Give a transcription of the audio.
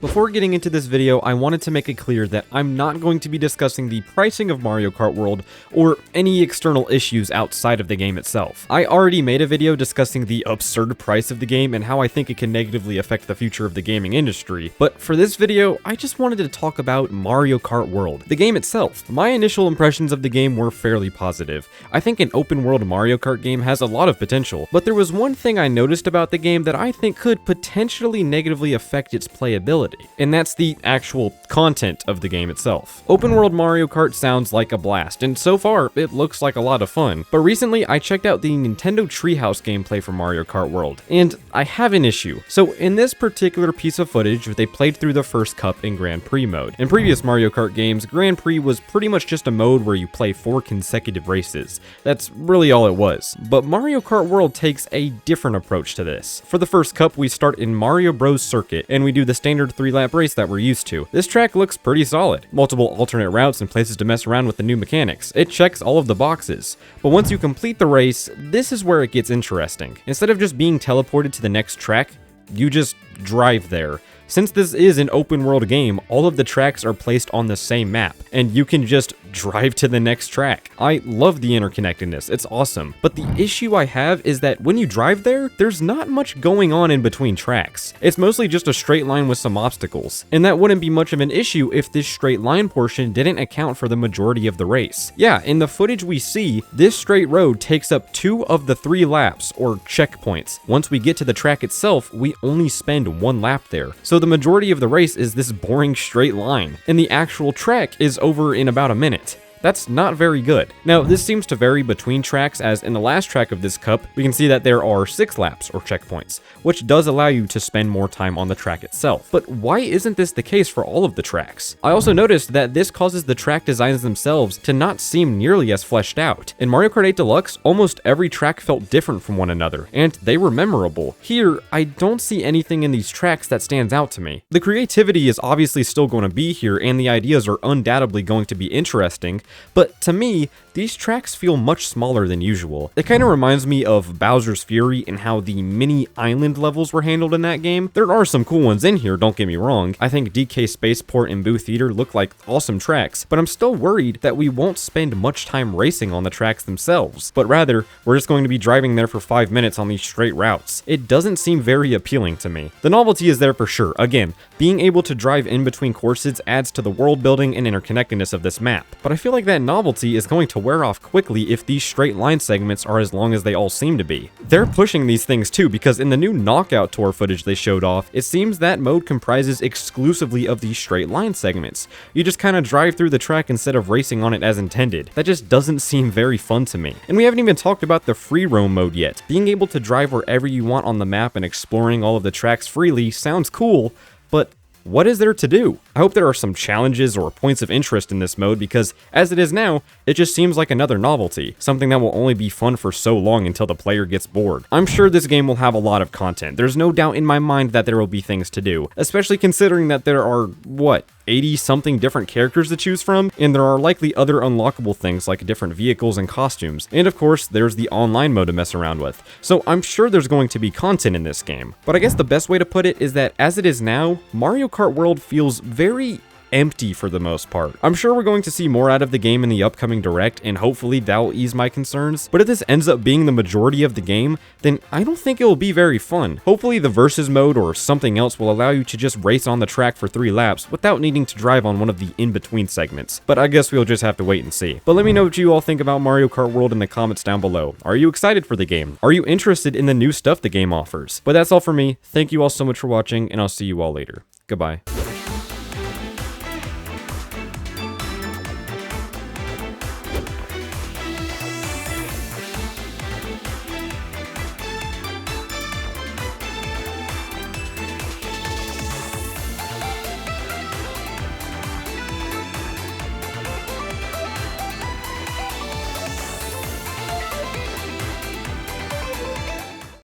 Before getting into this video, I wanted to make it clear that I'm not going to be discussing the pricing of Mario Kart World or any external issues outside of the game itself. I already made a video discussing the absurd price of the game and how I think it can negatively affect the future of the gaming industry, but for this video, I just wanted to talk about Mario Kart World, the game itself. My initial impressions of the game were fairly positive. I think an open world Mario Kart game has a lot of potential, but there was one thing I noticed about the game that I think could potentially negatively affect its playability. And that's the actual content of the game itself. Open world Mario Kart sounds like a blast, and so far, it looks like a lot of fun. But recently, I checked out the Nintendo Treehouse gameplay for Mario Kart World, and I have an issue. So in this particular piece of footage, they played through the first cup in Grand Prix mode. In previous Mario Kart games, Grand Prix was pretty much just a mode where you play 4 consecutive races. That's really all it was. But Mario Kart World takes a different approach to this. For the first cup, we start in Mario Bros. Circuit, and we do the standard 3-lap race that we're used to. This track looks pretty solid. Multiple alternate routes and places to mess around with the new mechanics. It checks all of the boxes. But once you complete the race, this is where it gets interesting. Instead of just being teleported to the next track, you just drive there. Since this is an open world game, all of the tracks are placed on the same map, and you can just drive to the next track. I love the interconnectedness, it's awesome. But the issue I have is that when you drive there, there's not much going on in between tracks. It's mostly just a straight line with some obstacles, and that wouldn't be much of an issue if this straight line portion didn't account for the majority of the race. Yeah, in the footage we see, this straight road takes up 2 of the 3 laps, or checkpoints. Once we get to the track itself, we only spend 1 lap there. So the majority of the race is this boring straight line, and the actual track is over in about a minute. That's not very good. Now, this seems to vary between tracks, as in the last track of this cup, we can see that there are 6 laps or checkpoints, which does allow you to spend more time on the track itself. But why isn't this the case for all of the tracks? I also noticed that this causes the track designs themselves to not seem nearly as fleshed out. In Mario Kart 8 Deluxe, almost every track felt different from one another, and they were memorable. Here, I don't see anything in these tracks that stands out to me. The creativity is obviously still going to be here, and the ideas are undoubtedly going to be interesting, but to me, these tracks feel much smaller than usual. It kind of reminds me of Bowser's Fury and how the mini island levels were handled in that game. There are some cool ones in here, don't get me wrong. I think DK Spaceport and Boo Theater look like awesome tracks, but I'm still worried that we won't spend much time racing on the tracks themselves, but rather, we're just going to be driving there for 5 minutes on these straight routes. It doesn't seem very appealing to me. The novelty is there for sure. Again, being able to drive in between courses adds to the world building and interconnectedness of this map, but I feel like that novelty is going to wear off quickly if these straight line segments are as long as they all seem to be. They're pushing these things too, because in the new Knockout Tour footage they showed off, it seems that mode comprises exclusively of these straight line segments. You just kind of drive through the track instead of racing on it as intended. That just doesn't seem very fun to me. And we haven't even talked about the free roam mode yet. Being able to drive wherever you want on the map and exploring all of the tracks freely sounds cool, but what is there to do? I hope there are some challenges or points of interest in this mode, because as it is now, it just seems like another novelty, something that will only be fun for so long until the player gets bored. I'm sure this game will have a lot of content. There's no doubt in my mind that there will be things to do, especially considering that there are, 80-something different characters to choose from, and there are likely other unlockable things like different vehicles and costumes, and of course, there's the online mode to mess around with. So I'm sure there's going to be content in this game. But I guess the best way to put it is that as it is now, Mario Kart World feels very empty for the most part. I'm sure we're going to see more out of the game in the upcoming Direct, and hopefully that will ease my concerns, but if this ends up being the majority of the game, then I don't think it will be very fun. Hopefully the versus mode or something else will allow you to just race on the track for 3 laps without needing to drive on one of the in-between segments, but I guess we'll just have to wait and see. But let me know what you all think about Mario Kart World in the comments down below. Are you excited for the game? Are you interested in the new stuff the game offers? But that's all for me. Thank you all so much for watching, and I'll see you all later. Goodbye.